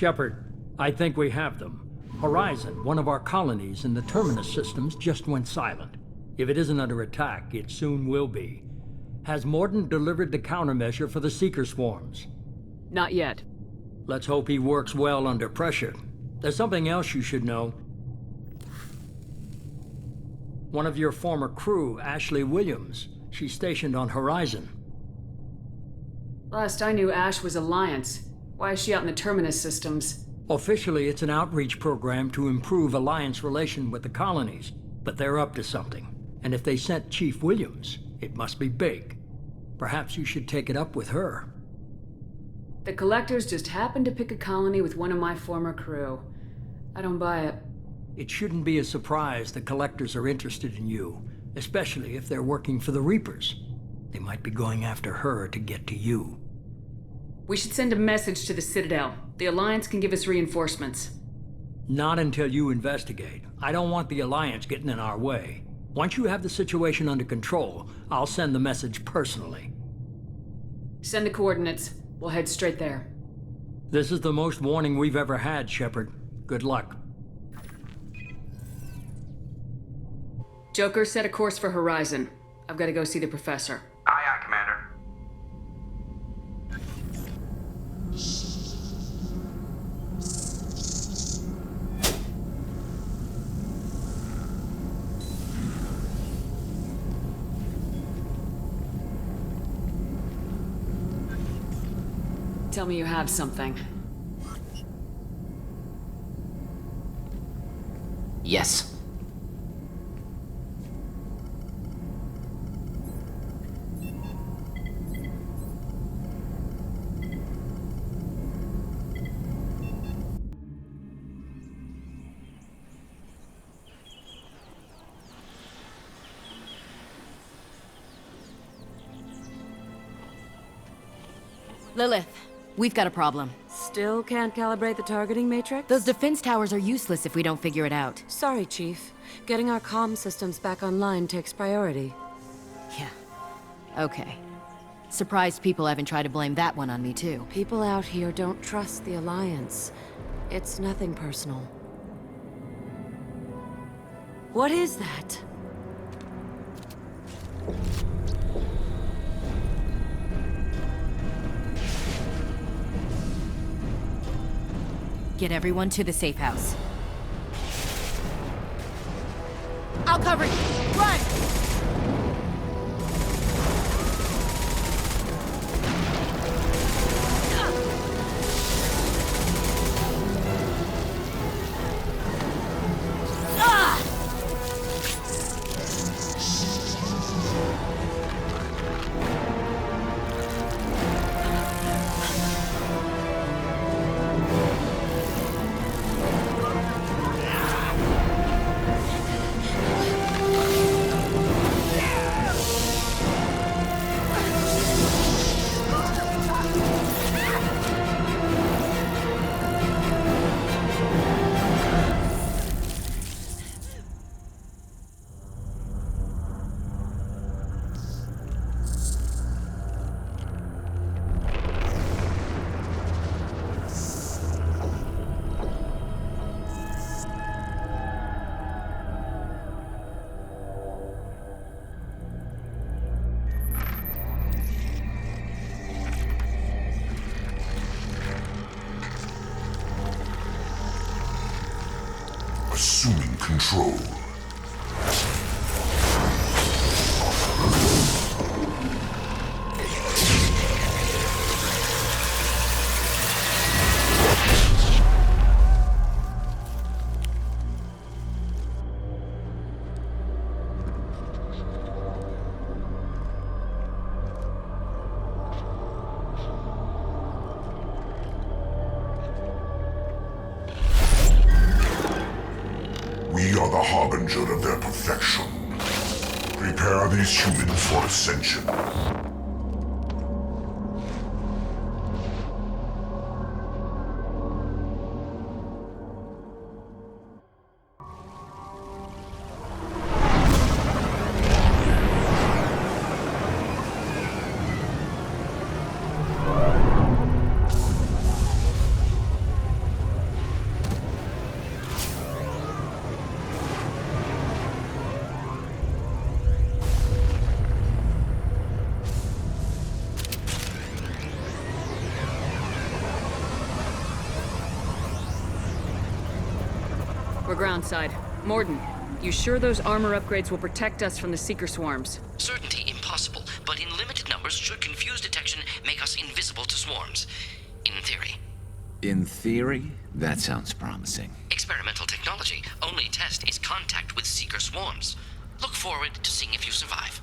Shepard, I think we have them. Horizon, one of our colonies in the Terminus systems, just went silent. If it isn't under attack, it soon will be. Has Mordin delivered the countermeasure for the Seeker swarms? Not yet. Let's hope he works well under pressure. There's something else you should know. One of your former crew, Ashley Williams, she's stationed on Horizon. Last I knew, Ash was Alliance. Why is she out in the Terminus systems? Officially, it's an outreach program to improve Alliance relation with the colonies, but they're up to something. And if they sent Chief Williams, it must be big. Perhaps you should take it up with her. The Collectors just happened to pick a colony with one of my former crew. I don't buy it. It shouldn't be a surprise the Collectors are interested in you, especially if they're working for the Reapers. They might be going after her to get to you. We should send a message to the Citadel. The Alliance can give us reinforcements. Not until you investigate. I don't want the Alliance getting in our way. Once you have the situation under control, I'll send the message personally. Send the coordinates. We'll head straight there. This is the most warning we've ever had, Shepard. Good luck. Joker, set a course for Horizon. I've got to go see the Professor. Aye, aye, Commander. Tell me you have something. Yes. Lilith, we've got a problem. Still can't calibrate the targeting matrix? Those defense towers are useless if we don't figure it out. Sorry, Chief. Getting our comm systems back online takes priority. Yeah. Okay. Surprised people haven't tried to blame that one on me, too. People out here don't trust the Alliance. It's nothing personal. What is that? Get everyone to the safe house. I'll cover you! Run! Assuming control. We are the harbinger of their perfection. Prepare these humans for ascension. We're groundside. Morden, you sure those armor upgrades will protect us from the Seeker swarms? Certainty impossible, but in limited numbers should confuse detection make us invisible to swarms. In theory. In theory? That sounds promising. Experimental technology. Only test is contact with Seeker swarms. Look forward to seeing if you survive.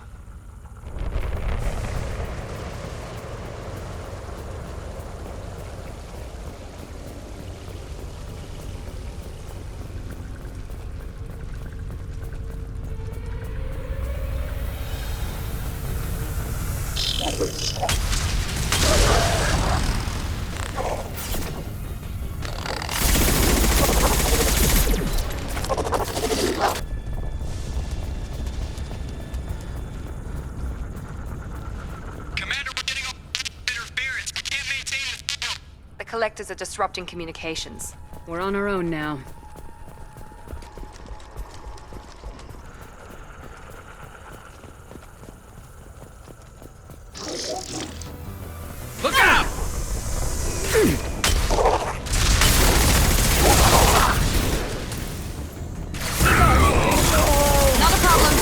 Collectors are disrupting communications. We're on our own now. Look out! Not a problem.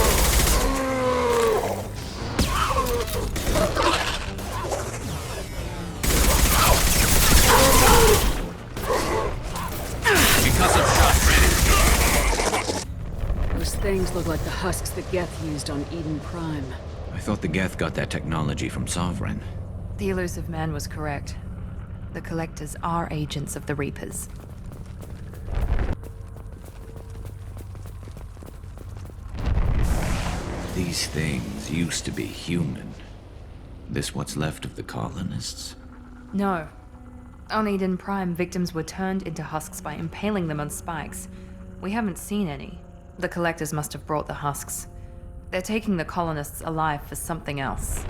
Those things look like the husks that Geth used on Eden Prime. I thought the Geth got that technology from Sovereign. The elusive man was correct. The Collectors are agents of the Reapers. These things used to be human. This what's left of the colonists? No. On Eden Prime, victims were turned into husks by impaling them on spikes. We haven't seen any. The Collectors must have brought the husks. They're taking the colonists alive for something else.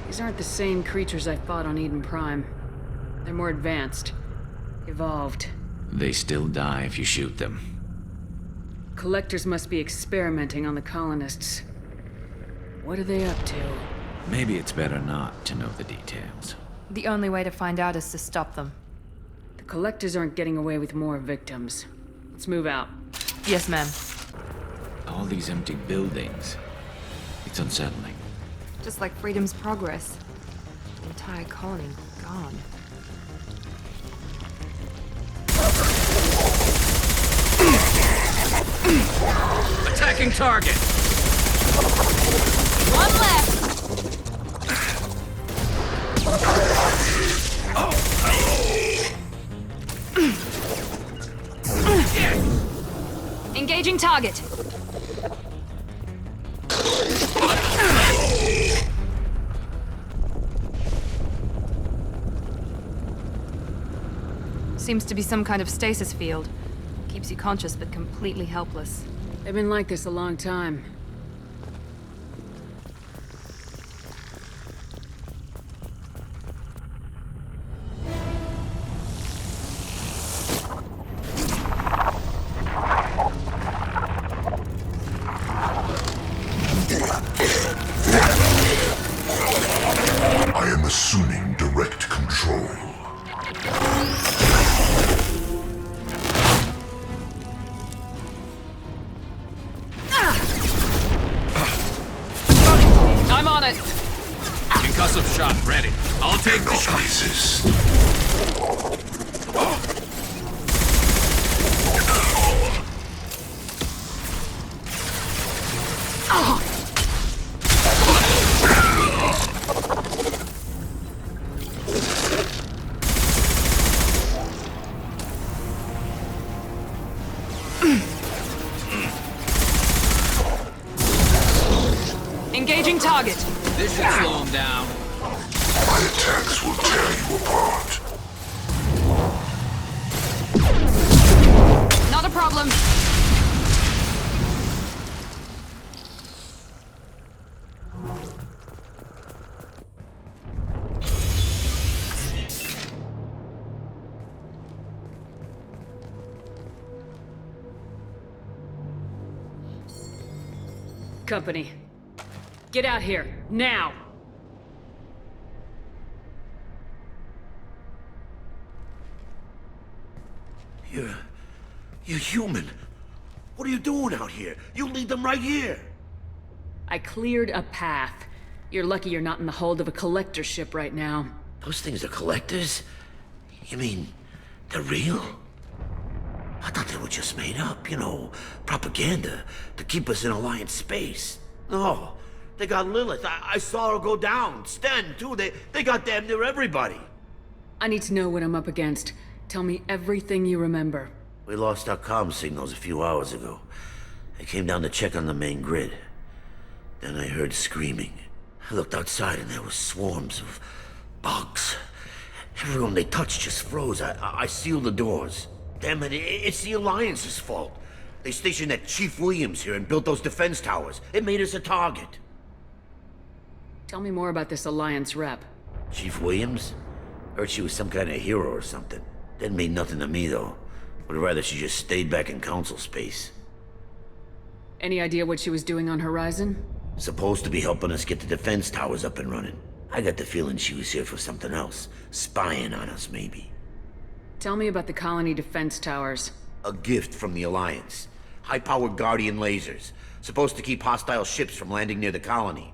These aren't the same creatures I fought on Eden Prime. They're more advanced. Evolved. They still die if you shoot them. Collectors must be experimenting on the colonists. What are they up to? Maybe it's better not to know the details. The only way to find out is to stop them. The Collectors aren't getting away with more victims. Let's move out. Yes, ma'am. All these empty buildings. It's unsettling. Just like Freedom's Progress. The entire colony gone. Attacking target! One left! Engaging target. Seems to be some kind of stasis field. Keeps you conscious but completely helpless. They've been like this a long time. I am assuming direct control. I'm on it! Concussive shot ready. I'll take the shot. Resist. Engaging target. This should slow him down. My attacks will tear you apart. Not a problem. Company. Get out here, now! You're human. What are you doing out here? You lead them right here. I cleared a path. You're lucky you're not in the hold of a collector ship right now. Those things are collectors? You mean, they're real? I thought they were just made up, you know, propaganda to keep us in Alliance space. No, they got Lilith. I saw her go down. Sten, too. They got damn near everybody. I need to know what I'm up against. Tell me everything you remember. We lost our comm signals a few hours ago. I came down to check on the main grid. Then I heard screaming. I looked outside and there were swarms of bugs. Everyone they touched just froze. I sealed the doors. Damn it, it's the Alliance's fault. They stationed that Chief Williams here and built those defense towers. It made us a target. Tell me more about this Alliance rep. Chief Williams? Heard she was some kind of hero or something. Didn't mean nothing to me, though. Would rather she just stayed back in Council space. Any idea what she was doing on Horizon? Supposed to be helping us get the defense towers up and running. I got the feeling she was here for something else. Spying on us, maybe. Tell me about the colony defense towers. A gift from the Alliance. High-powered Guardian lasers. Supposed to keep hostile ships from landing near the colony.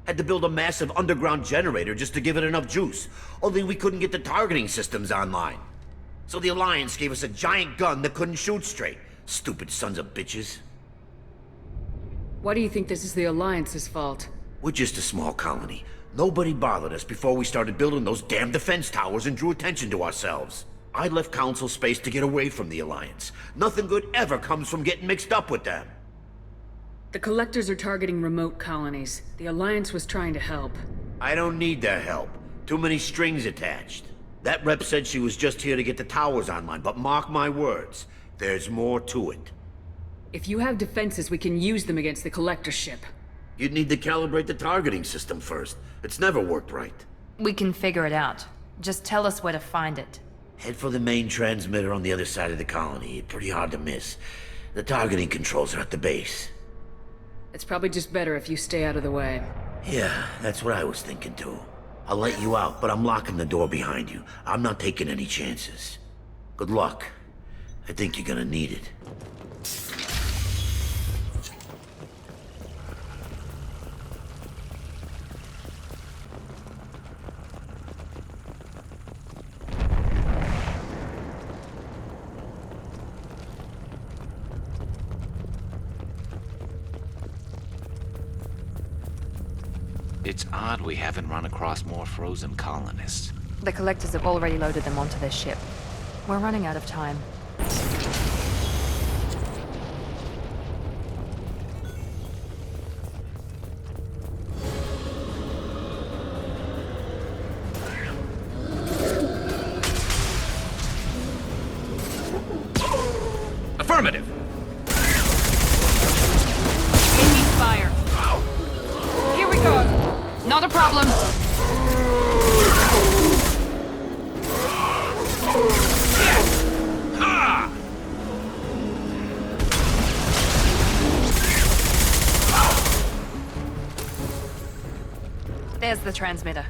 Had to build a massive underground generator just to give it enough juice. Only we couldn't get the targeting systems online. So the Alliance gave us a giant gun that couldn't shoot straight. Stupid sons of bitches. Why do you think this is the Alliance's fault? We're just a small colony. Nobody bothered us before we started building those damn defense towers and drew attention to ourselves. I left Council space to get away from the Alliance. Nothing good ever comes from getting mixed up with them. The Collectors are targeting remote colonies. The Alliance was trying to help. I don't need their help. Too many strings attached. That rep said she was just here to get the towers online, but mark my words, there's more to it. If you have defenses, we can use them against the Collector ship. You'd need to calibrate the targeting system first. It's never worked right. We can figure it out. Just tell us where to find it. Head for the main transmitter on the other side of the colony. Pretty hard to miss. The targeting controls are at the base. It's probably just better if you stay out of the way. Yeah, that's what I was thinking too. I'll let you out, but I'm locking the door behind you. I'm not taking any chances. Good luck. I think you're gonna need it. It's odd we haven't run across more frozen colonists. The Collectors have already loaded them onto their ship. We're running out of time. Affirmative! Taking fire. Here we go! Not a problem! There's the transmitter.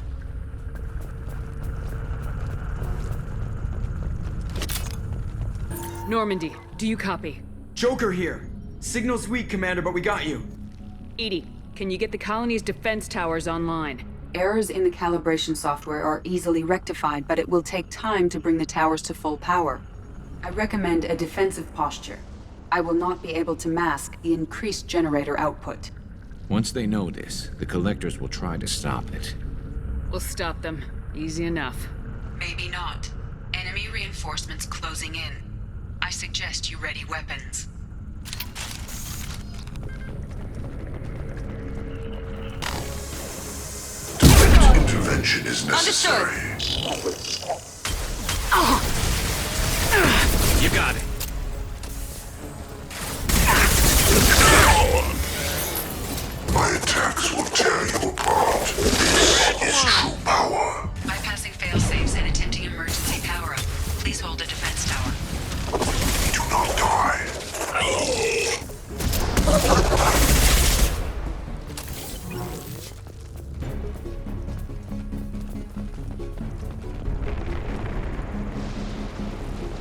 Normandy, do you copy? Joker here. Signal's weak, Commander, but we got you. EDI, can you get the colony's defense towers online? Errors in the calibration software are easily rectified, but it will take time to bring the towers to full power. I recommend a defensive posture. I will not be able to mask the increased generator output. Once they know this, the Collectors will try to stop it. We'll stop them. Easy enough. Maybe not. Enemy reinforcements closing in. I suggest you ready weapons. Intervention is necessary. You got it. My attacks will tear you apart. This is true power. Bypassing failsafes and attempting emergency power-up. Please hold a defense tower. Do not die.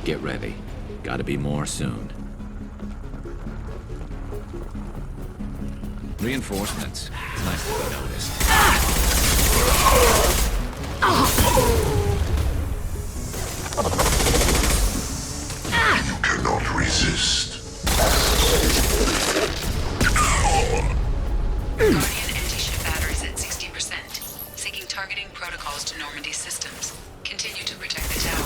Get ready. Gotta be more soon. Reinforcements. Nice to be noticed. You cannot resist. Guardian anti-ship batteries at 60%. Syncing targeting protocols to Normandy systems. Continue to protect the tower.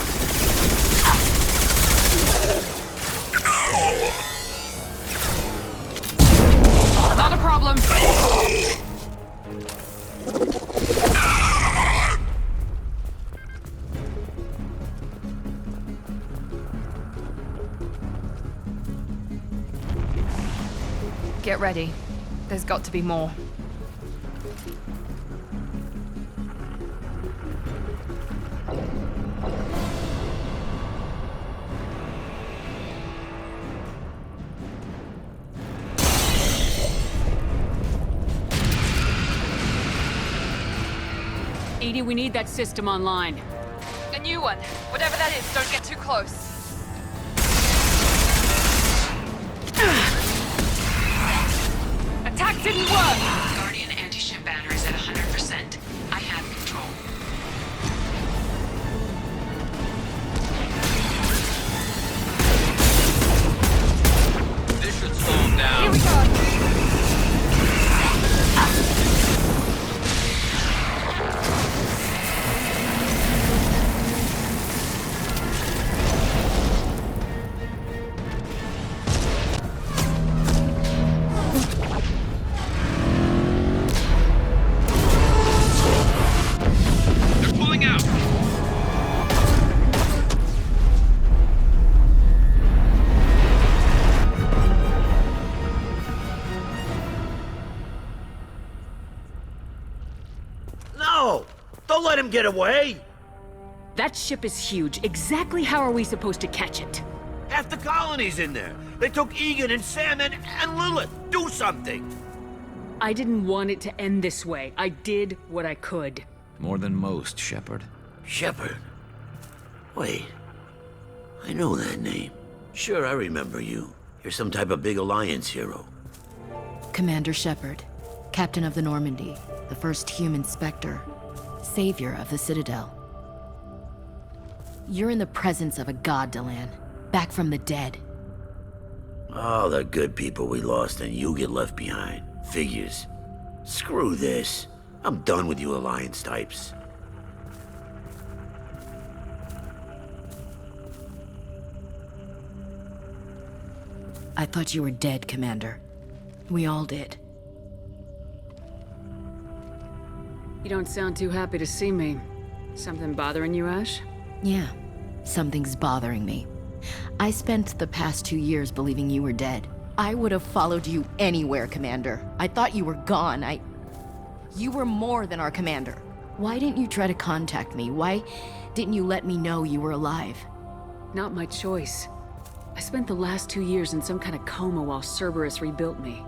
Not a problem. Get ready. There's got to be more. Edie, we need that system online. A new one. Whatever that is, don't get too close. Attack didn't work! Guardian anti-ship batteries at 100%. I have control. This should slow him down. Here we go! They're pulling out. No! Don't let him get away! That ship is huge. Exactly how are we supposed to catch it? Half the colony's in there. They took Egan and Sam and Lilith. Do something! I didn't want it to end this way. I did what I could. More than most, Shepard. Shepard? Wait. I know that name. Sure, I remember you. You're some type of big Alliance hero. Commander Shepard, Captain of the Normandy, the first human Spectre, savior of the Citadel. You're in the presence of a god, Delan, back from the dead. All the good people we lost and you get left behind. Figures. Screw this. I'm done with you Alliance types. I thought you were dead, Commander. We all did. You don't sound too happy to see me. Something bothering you, Ash? Yeah, something's bothering me. I spent the past 2 years believing you were dead. I would have followed you anywhere, Commander. I thought you were gone. You were more than our commander. Why didn't you try to contact me? Why didn't you let me know you were alive? Not my choice. I spent the last 2 years in some kind of coma while Cerberus rebuilt me.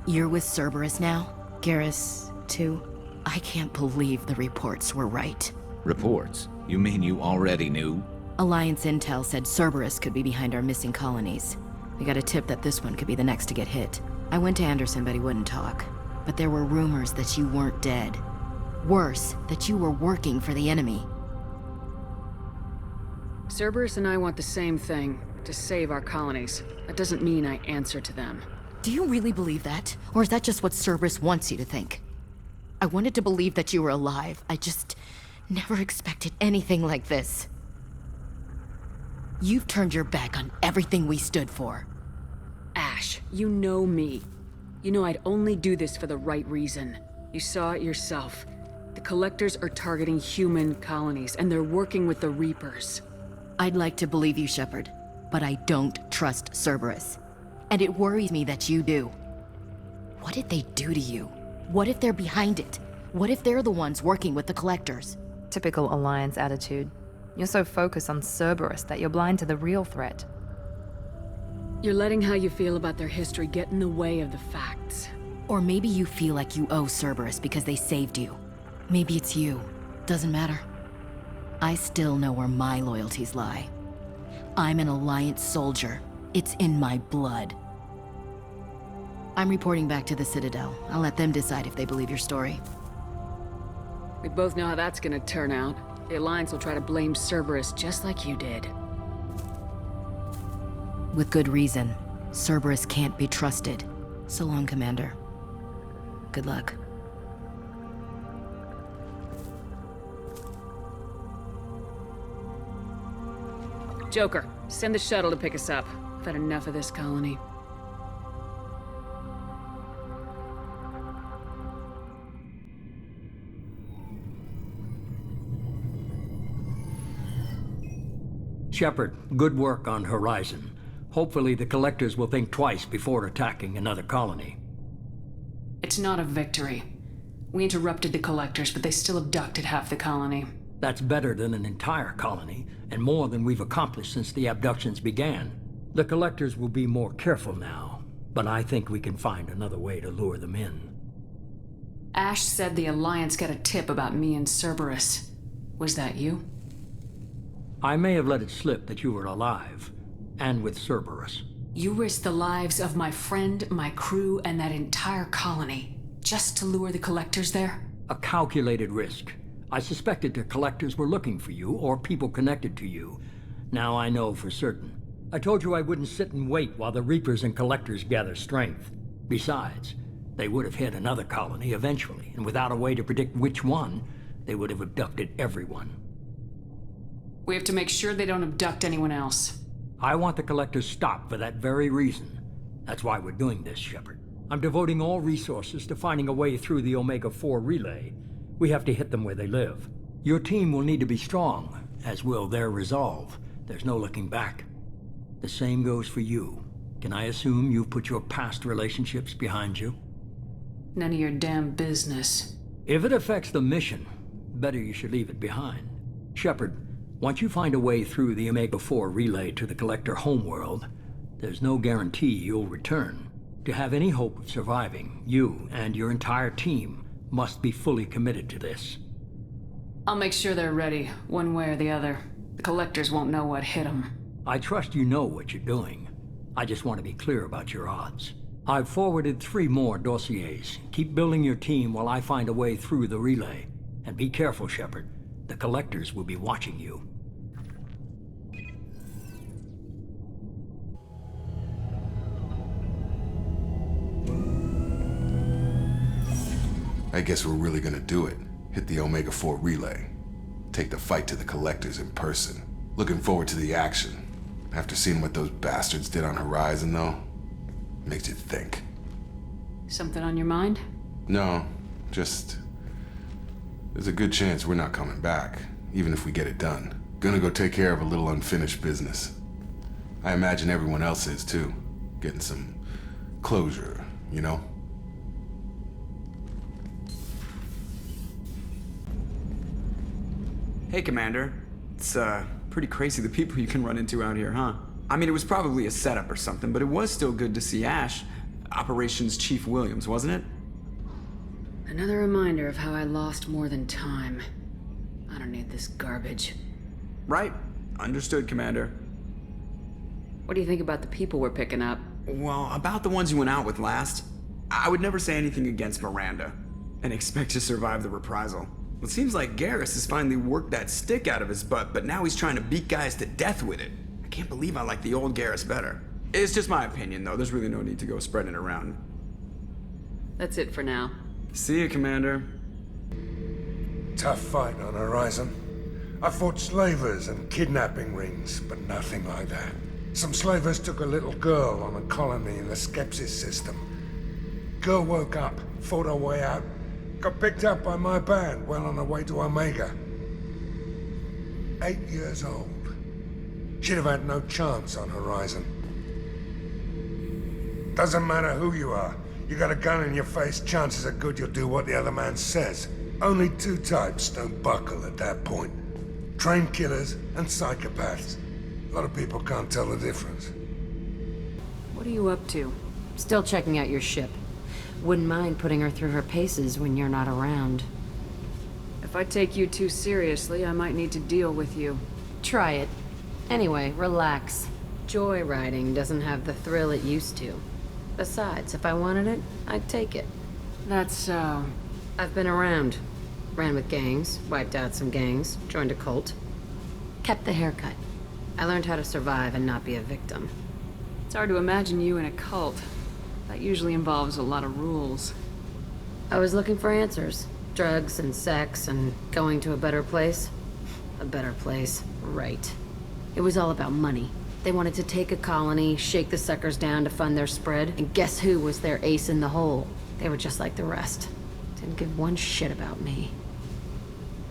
You're with Cerberus now? Garrus, too? I can't believe the reports were right. Reports? You mean you already knew? Alliance intel said Cerberus could be behind our missing colonies. We got a tip that this one could be the next to get hit. I went to Anderson, but he wouldn't talk. But there were rumors that you weren't dead. Worse, that you were working for the enemy. Cerberus and I want the same thing, to save our colonies. That doesn't mean I answer to them. Do you really believe that? Or is that just what Cerberus wants you to think? I wanted to believe that you were alive. I just never expected anything like this. You've turned your back on everything we stood for. Ash, you know me. You know I'd only do this for the right reason. You saw it yourself. The Collectors are targeting human colonies, and they're working with the Reapers. I'd like to believe you, Shepard, but I don't trust Cerberus. And it worries me that you do. What did they do to you? What if they're behind it? What if they're the ones working with the Collectors? Typical Alliance attitude. You're so focused on Cerberus that you're blind to the real threat. You're letting how you feel about their history get in the way of the facts. Or maybe you feel like you owe Cerberus because they saved you. Maybe it's you. Doesn't matter. I still know where my loyalties lie. I'm an Alliance soldier. It's in my blood. I'm reporting back to the Citadel. I'll let them decide if they believe your story. We both know how that's gonna turn out. The Alliance will try to blame Cerberus just like you did. With good reason. Cerberus can't be trusted. So long, Commander. Good luck. Joker, send the shuttle to pick us up. I've had enough of this colony. Shepard, good work on Horizon. Hopefully the Collectors will think twice before attacking another colony. It's not a victory. We interrupted the Collectors, but they still abducted half the colony. That's better than an entire colony, and more than we've accomplished since the abductions began. The Collectors will be more careful now, but I think we can find another way to lure them in. Ash said the Alliance got a tip about me and Cerberus. Was that you? I may have let it slip that you were alive, and with Cerberus. You risked the lives of my friend, my crew, and that entire colony, just to lure the Collectors there? A calculated risk. I suspected the Collectors were looking for you, or people connected to you. Now I know for certain. I told you I wouldn't sit and wait while the Reapers and Collectors gather strength. Besides, they would have hit another colony eventually, and without a way to predict which one, they would have abducted everyone. We have to make sure they don't abduct anyone else. I want the Collectors stopped for that very reason. That's why we're doing this, Shepard. I'm devoting all resources to finding a way through the Omega-4 relay. We have to hit them where they live. Your team will need to be strong, as will their resolve. There's no looking back. The same goes for you. Can I assume you've put your past relationships behind you? None of your damn business. If it affects the mission, better you should leave it behind. Shepard, once you find a way through the Omega-4 relay to the Collector homeworld, there's no guarantee you'll return. To have any hope of surviving, you and your entire team must be fully committed to this. I'll make sure they're ready, one way or the other. The Collectors won't know what hit them. I trust you know what you're doing. I just want to be clear about your odds. I've forwarded 3 more dossiers. Keep building your team while I find a way through the relay. And be careful, Shepard. The Collectors will be watching you. I guess we're really gonna do it. Hit the Omega-4 relay. Take the fight to the Collectors in person. Looking forward to the action. After seeing what those bastards did on Horizon, though, makes you think. Something on your mind? No, just... there's a good chance we're not coming back, even if we get it done. Gonna go take care of a little unfinished business. I imagine everyone else is, too. Getting some closure, you know? Hey, Commander. It's, pretty crazy the people you can run into out here, huh? I mean, it was probably a setup or something, but it was still good to see Ash. Operations Chief Williams, wasn't it? Another reminder of how I lost more than time. I don't need this garbage. Right. Understood, Commander. What do you think about the people we're picking up? Well, about the ones you went out with last, I would never say anything against Miranda, and expect to survive the reprisal. It seems like Garrus has finally worked that stick out of his butt, but now he's trying to beat guys to death with it. I can't believe I like the old Garrus better. It's just my opinion, though. There's really no need to go spreading it around. That's it for now. See you, Commander. Tough fight on Horizon. I fought slavers and kidnapping rings, but nothing like that. Some slavers took a little girl on a colony in the Skepsis system. Girl woke up, fought her way out, got picked up by my band well on her way to Omega. 8 years old. She'd have had no chance on Horizon. Doesn't matter who you are. You got a gun in your face, chances are good you'll do what the other man says. Only 2 types don't buckle at that point. Trained killers and psychopaths. A lot of people can't tell the difference. What are you up to? Still checking out your ship. Wouldn't mind putting her through her paces when you're not around. If I take you too seriously, I might need to deal with you. Try it. Anyway, relax. Joyriding doesn't have the thrill it used to. Besides, if I wanted it, I'd take it. That's so. I've been around. Ran with gangs, wiped out some gangs, joined a cult. Kept the haircut. I learned how to survive and not be a victim. It's hard to imagine you in a cult. That usually involves a lot of rules. I was looking for answers. Drugs and sex and going to a better place. A better place, right. It was all about money. They wanted to take a colony, shake the suckers down to fund their spread, and guess who was their ace in the hole? They were just like the rest. Didn't give one shit about me.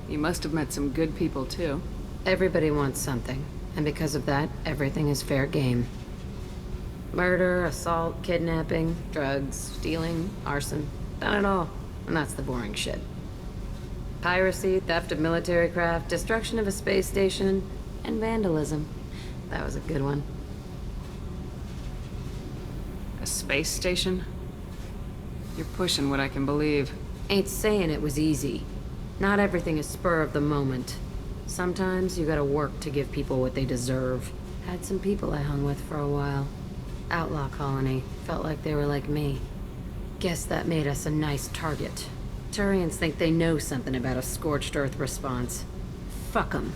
You must have met some good people, too. Everybody wants something, and because of that, everything is fair game. Murder, assault, kidnapping, drugs, stealing, arson. Done it all. And that's the boring shit. Piracy, theft of military craft, destruction of a space station, and vandalism. That was a good one. A space station? You're pushing what I can believe. Ain't saying it was easy. Not everything is spur of the moment. Sometimes you gotta work to give people what they deserve. Had some people I hung with for a while. Outlaw colony. Felt like they were like me. Guess that made us a nice target. Turians think they know something about a scorched earth response. Fuck 'em.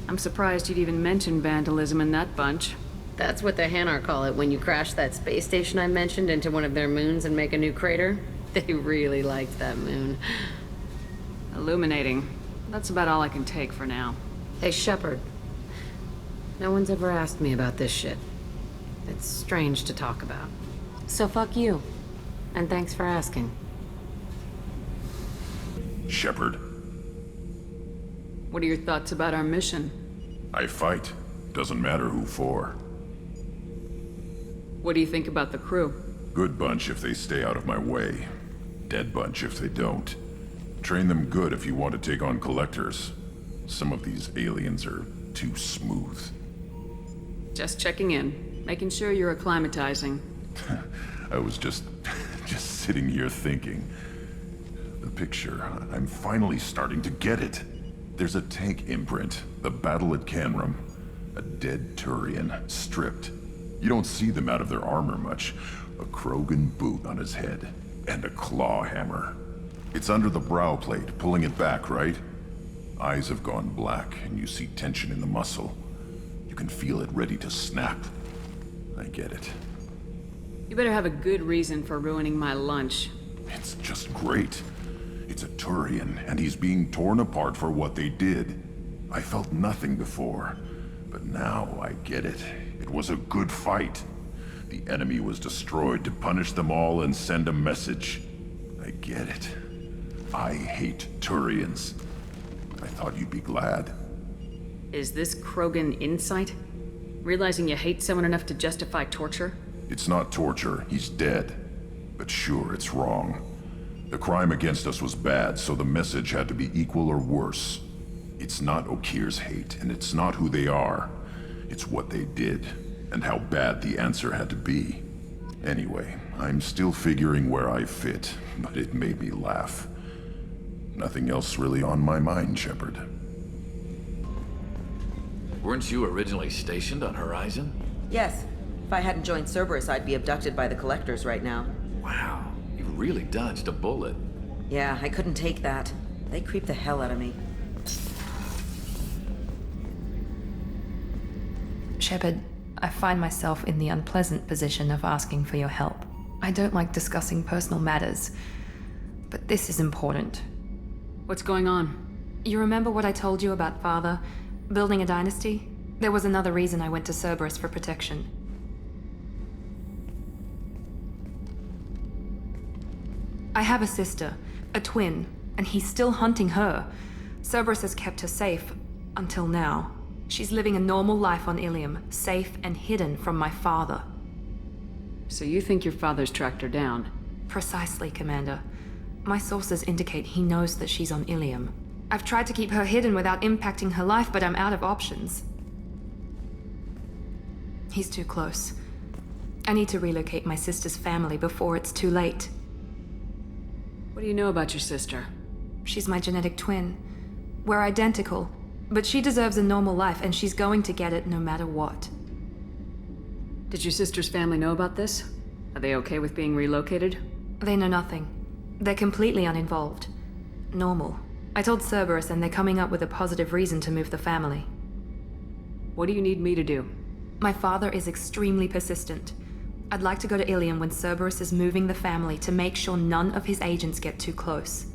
I'm surprised you'd even mention vandalism in that bunch. That's what the Hanar call it when you crash that space station I mentioned into one of their moons and make a new crater. They really liked that moon. Illuminating. That's about all I can take for now. Hey, Shepard. No one's ever asked me about this shit. It's strange to talk about. So fuck you. And thanks for asking. Shepard. What are your thoughts about our mission? I fight. Doesn't matter who for. What do you think about the crew? Good bunch if they stay out of my way. Dead bunch if they don't. Train them good if you want to take on collectors. Some of these aliens are too smooth. Just checking in. Making sure you're acclimatizing. I was just sitting here thinking. The picture, I'm finally starting to get it. There's a tank imprint, the battle at Canrum. A dead Turian, stripped. You don't see them out of their armor much. A Krogan boot on his head, and a claw hammer. It's under the brow plate, pulling it back, right? Eyes have gone black, and you see tension in the muscle. You can feel it ready to snap. I get it. You better have a good reason for ruining my lunch. It's just great. It's a Turian, and he's being torn apart for what they did. I felt nothing before, but now I get it. It was a good fight. The enemy was destroyed to punish them all and send a message. I get it. I hate Turians. I thought you'd be glad. Is this Krogan insight? Realizing you hate someone enough to justify torture? It's not torture. He's dead. But sure, it's wrong. The crime against us was bad, so the message had to be equal or worse. It's not Okeer's hate, and it's not who they are. It's what they did, and how bad the answer had to be. Anyway, I'm still figuring where I fit, but it made me laugh. Nothing else really on my mind, Shepard. Weren't you originally stationed on Horizon? Yes. If I hadn't joined Cerberus, I'd be abducted by the Collectors right now. Wow, you really dodged a bullet. Yeah, I couldn't take that. They creep the hell out of me. Shepard, I find myself in the unpleasant position of asking for your help. I don't like discussing personal matters, but this is important. What's going on? You remember what I told you about Father? Building a dynasty? There was another reason I went to Cerberus for protection. I have a sister, a twin, and he's still hunting her. Cerberus has kept her safe, until now. She's living a normal life on Ilium, safe and hidden from my father. So you think your father's tracked her down? Precisely, Commander. My sources indicate he knows that she's on Ilium. I've tried to keep her hidden without impacting her life, but I'm out of options. He's too close. I need to relocate my sister's family before it's too late. What do you know about your sister? She's my genetic twin. We're identical, but she deserves a normal life, and she's going to get it no matter what. Did your sister's family know about this? Are they okay with being relocated? They know nothing. They're completely uninvolved. Normal. I told Cerberus and they're coming up with a positive reason to move the family. What do you need me to do? My father is extremely persistent. I'd like to go to Ilium when Cerberus is moving the family to make sure none of his agents get too close.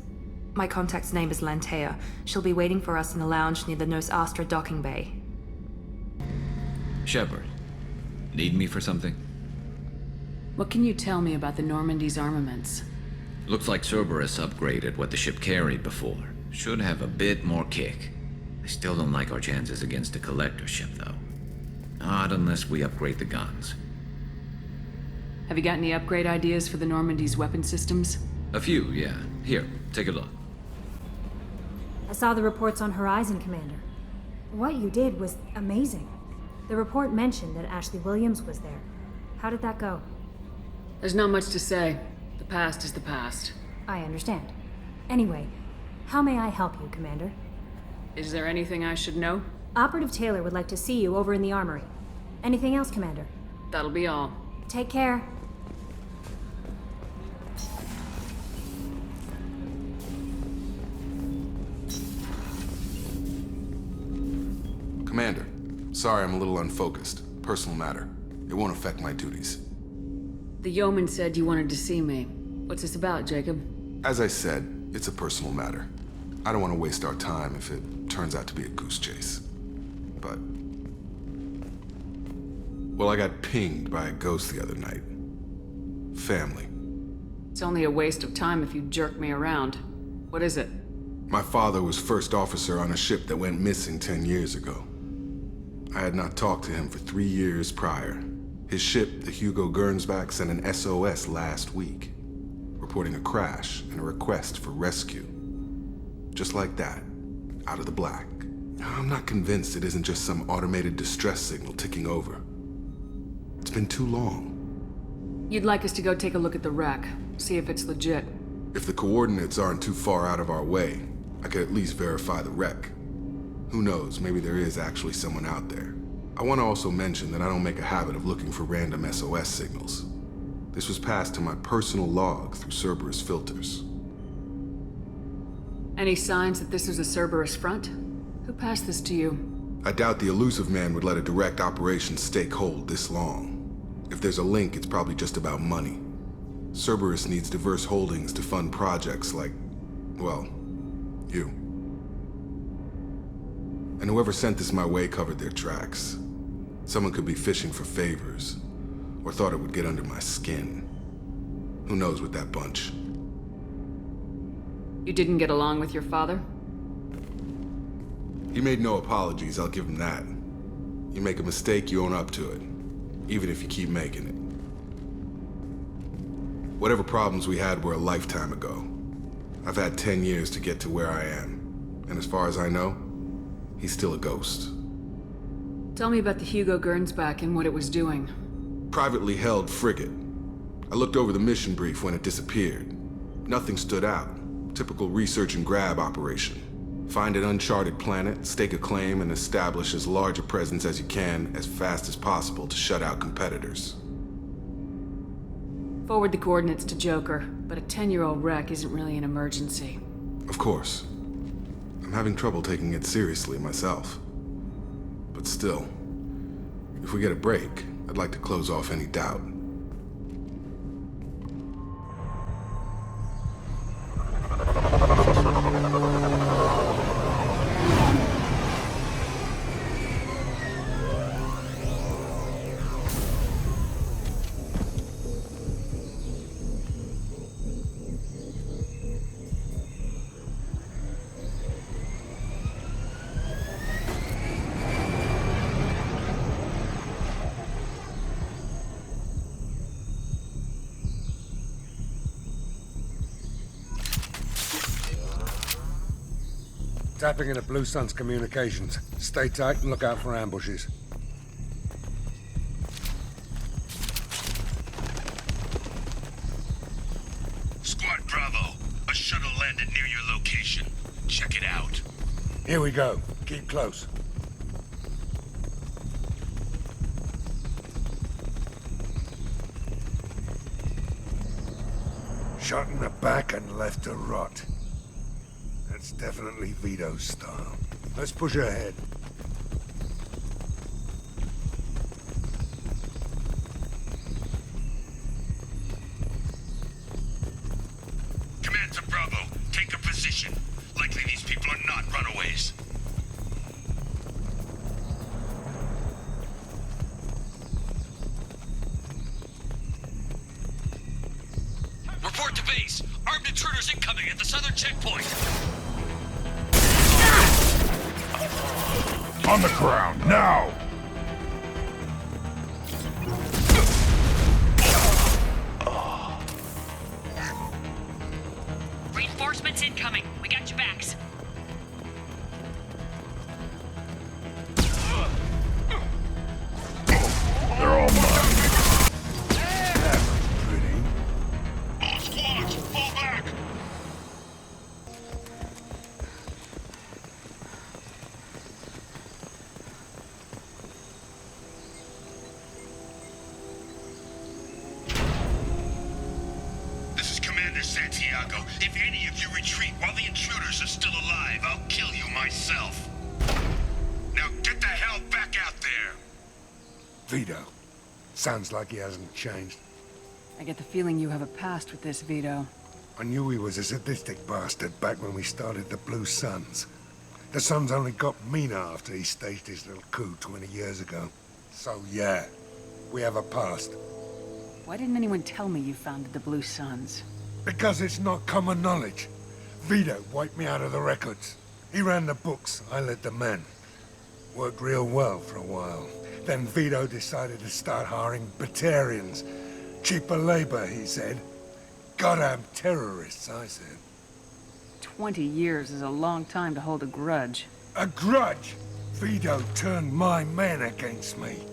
My contact's name is Lantea. She'll be waiting for us in the lounge near the Nos Astra docking bay. Shepard, need me for something? What can you tell me about the Normandy's armaments? Looks like Cerberus upgraded what the ship carried before. Should have a bit more kick. I still don't like our chances against a collector ship, though. Not unless we upgrade the guns. Have you got any upgrade ideas for the Normandy's weapon systems? A few, yeah. Here, take a look. I saw the reports on Horizon, Commander. What you did was amazing. The report mentioned that Ashley Williams was there. How did that go? There's not much to say. The past is the past. I understand. Anyway, how may I help you, Commander? Is there anything I should know? Operative Taylor would like to see you over in the armory. Anything else, Commander? That'll be all. Take care. Commander, sorry I'm a little unfocused. Personal matter. It won't affect my duties. The yeoman said you wanted to see me. What's this about, Jacob? As I said, it's a personal matter. I don't want to waste our time if it turns out to be a goose chase. But... well, I got pinged by a ghost the other night. Family. It's only a waste of time if you jerk me around. What is it? My father was first officer on a ship that went missing 10 years ago. I had not talked to him for 3 years prior. His ship, the Hugo Gernsback, sent an SOS last week, reporting a crash and a request for rescue. Just like that, out of the black. I'm not convinced it isn't just some automated distress signal ticking over. It's been too long. You'd like us to go take a look at the wreck, see if it's legit. If the coordinates aren't too far out of our way, I could at least verify the wreck. Who knows, maybe there is actually someone out there. I want to also mention that I don't make a habit of looking for random SOS signals. This was passed to my personal log through Cerberus filters. Any signs that this is a Cerberus front? Who passed this to you? I doubt the elusive man would let a direct operation stake hold this long. If there's a link, it's probably just about money. Cerberus needs diverse holdings to fund projects like, well, you. And whoever sent this my way covered their tracks. Someone could be fishing for favors, or thought it would get under my skin. Who knows with that bunch? You didn't get along with your father? He made no apologies, I'll give him that. You make a mistake, you own up to it. Even if you keep making it. Whatever problems we had were a lifetime ago. I've had 10 years to get to where I am. And as far as I know, he's still a ghost. Tell me about the Hugo Gernsback and what it was doing. Privately held frigate. I looked over the mission brief when it disappeared. Nothing stood out. Typical research and grab operation. Find an uncharted planet, stake a claim, and establish as large a presence as you can as fast as possible to shut out competitors. Forward the coordinates to Joker, but a 10-year-old wreck isn't really an emergency. Of course. I'm having trouble taking it seriously myself. But still, if we get a break, I'd like to close off any doubt. Tapping into Blue Sun's communications. Stay tight and look out for ambushes. Squad Bravo, a shuttle landed near your location. Check it out. Here we go. Keep close. Shot in the back and left to rot. That's definitely Vito's style. Let's push ahead. Command to Bravo. Take a position. Likely these people are not runaways. Report to base. Armed intruders incoming at the southern checkpoint. On the ground, now! Reinforcements incoming. We got your backs. They're all mine. All squads, fall back! This is Commander Santiago. If any of you retreat while the intruders are still alive, I'll kill you myself. Now get the hell back out there! Vito. Sounds like he hasn't changed. I get the feeling you have a past with this, Vito. I knew he was a sadistic bastard back when we started the Blue Suns. The Suns only got meaner after he staged his little coup 20 years ago. So yeah, we have a past. Why didn't anyone tell me you founded the Blue Suns? Because it's not common knowledge. Vito wiped me out of the records. He ran the books, I led the men. Worked real well for a while. Then Vito decided to start hiring Batarians. Cheaper labor, he said. Goddamn terrorists, I said. 20 years is a long time to hold a grudge. A grudge? Vito turned my men against me.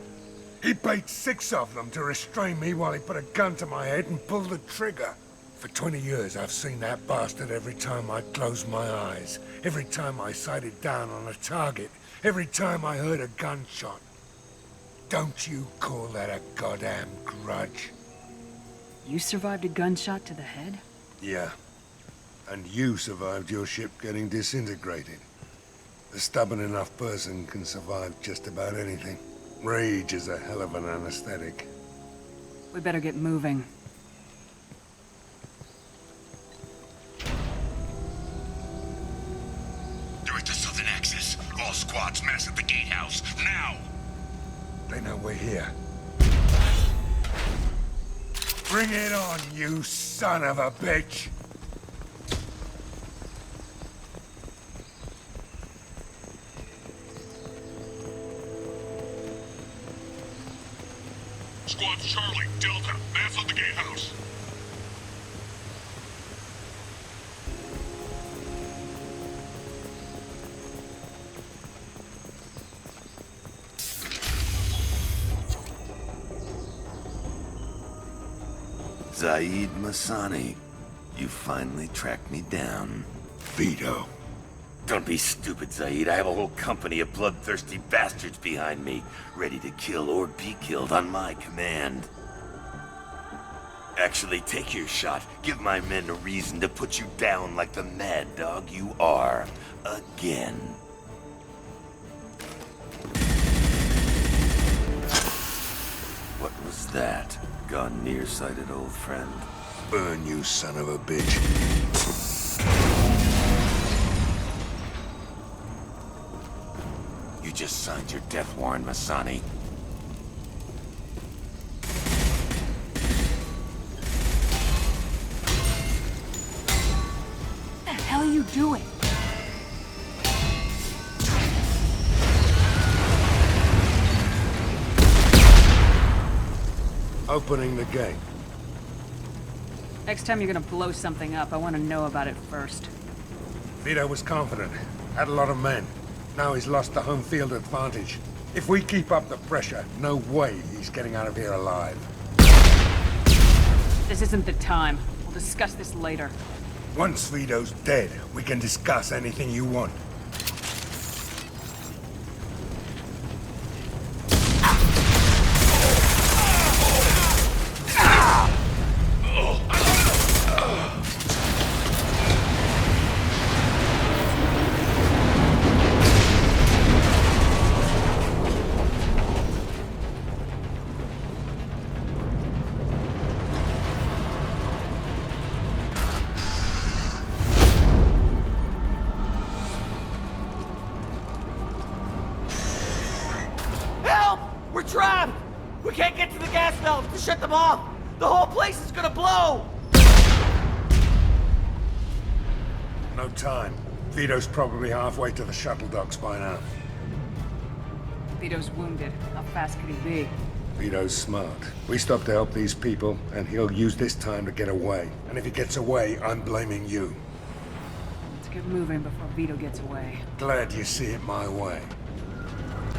He paid 6 of them to restrain me while he put a gun to my head and pulled the trigger. For 20 years, I've seen that bastard every time I closed my eyes. Every time I sighted down on a target. Every time I heard a gunshot. Don't you call that a goddamn grudge? You survived a gunshot to the head? Yeah. And you survived your ship getting disintegrated. A stubborn enough person can survive just about anything. Rage is a hell of an anesthetic. We better get moving. They're at the southern axis. All squads mass at the gatehouse, now! They know we're here. Bring it on, you son of a bitch! Squad Charlie, Delta, mass on the gatehouse. Zaid Masani, you finally tracked me down. Vito. Don't be stupid, Zaid. I have a whole company of bloodthirsty bastards behind me, ready to kill or be killed on my command. Actually, take your shot. Give my men a reason to put you down like the mad dog you are. Again. What was that? Gone nearsighted, old friend. Burn, you son of a bitch. You just signed your death warrant, Masani. What the hell are you doing? Opening the gate. Next time you're gonna blow something up, I want to know about it first. Vito was confident. Had a lot of men. Now he's lost the home field advantage. If we keep up the pressure, no way he's getting out of here alive. This isn't the time. We'll discuss this later. Once Vito's dead, we can discuss anything you want. trapped! We can't get to the gas valves to shut them off! The whole place is gonna blow! No time. Vito's probably halfway to the shuttle docks by now. Vito's wounded. How fast could he be? Vito's smart. We stop to help these people, and he'll use this time to get away. And if he gets away, I'm blaming you. Let's get moving before Vito gets away. Glad you see it my way.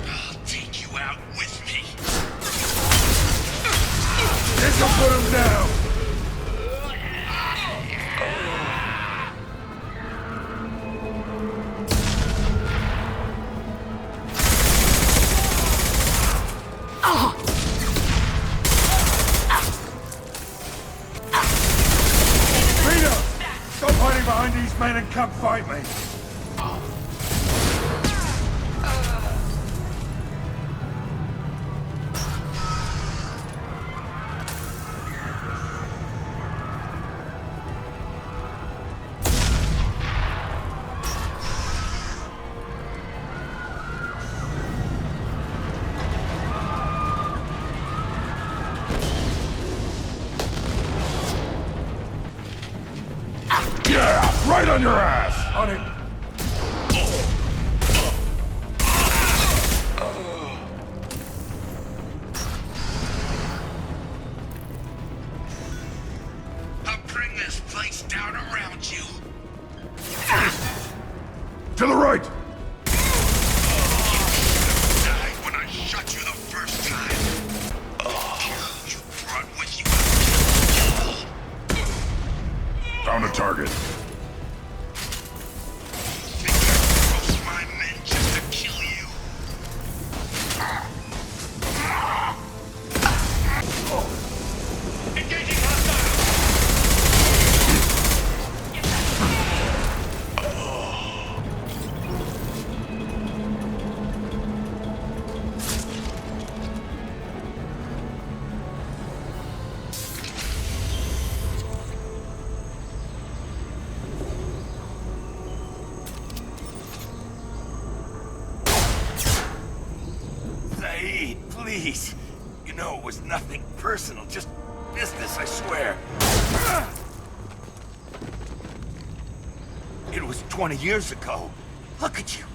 I'll take you out with me. This'll put him down! Vito! Stop hiding behind these men and come fight me! Yeah, right on your ass! On it! I'll bring this place down around you. To the right! Died when I shot you the first time. You brought with you. Found a target. My men just to kill you. Engaging hostile. Saeed, please. You know it was nothing personal, just business, I swear. It was 20 years ago. Look at you.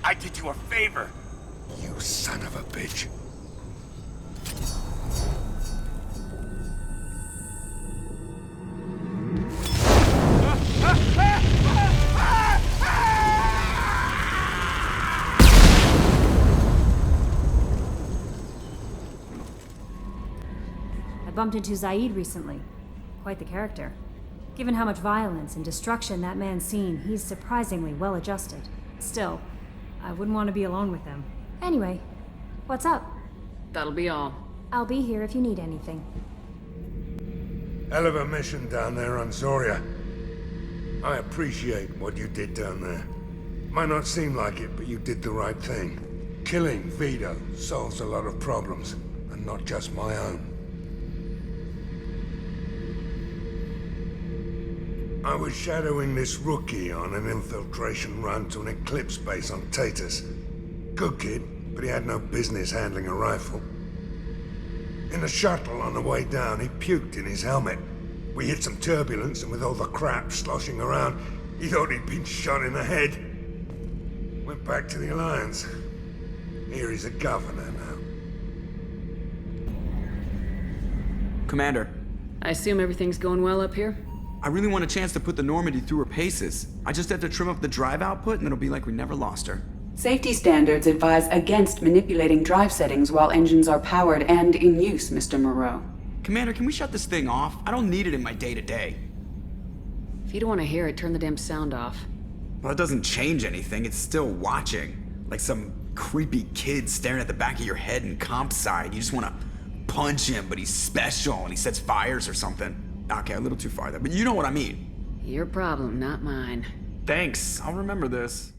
I did you a favor. You son of a bitch. I bumped into Zaid recently. Quite the character. Given how much violence and destruction that man's seen, he's surprisingly well adjusted. Still, I wouldn't want to be alone with him. Anyway, what's up? That'll be all. I'll be here if you need anything. Hell of a mission down there on Zoria. I appreciate what you did down there. Might not seem like it, but you did the right thing. Killing Vito solves a lot of problems, and not just my own. I was shadowing this rookie on an infiltration run to an Eclipse base on Tatus. Good kid, but he had no business handling a rifle. In the shuttle on the way down, he puked in his helmet. We hit some turbulence, and with all the crap sloshing around, he thought he'd been shot in the head. Went back to the Alliance. Here he's a governor now. Commander. I assume everything's going well up here? I really want a chance to put the Normandy through her paces. I just have to trim up the drive output and it'll be like we never lost her. Safety standards advise against manipulating drive settings while engines are powered and in use, Mr. Moreau. Commander, can we shut this thing off? I don't need it in my day-to-day. If you don't want to hear it, turn the damn sound off. Well, it doesn't change anything. It's still watching. Like some creepy kid staring at the back of your head in comp side. You just want to punch him, but he's special and he sets fires or something. Okay, a little too far there, but you know what I mean. Your problem, not mine. Thanks. I'll remember this.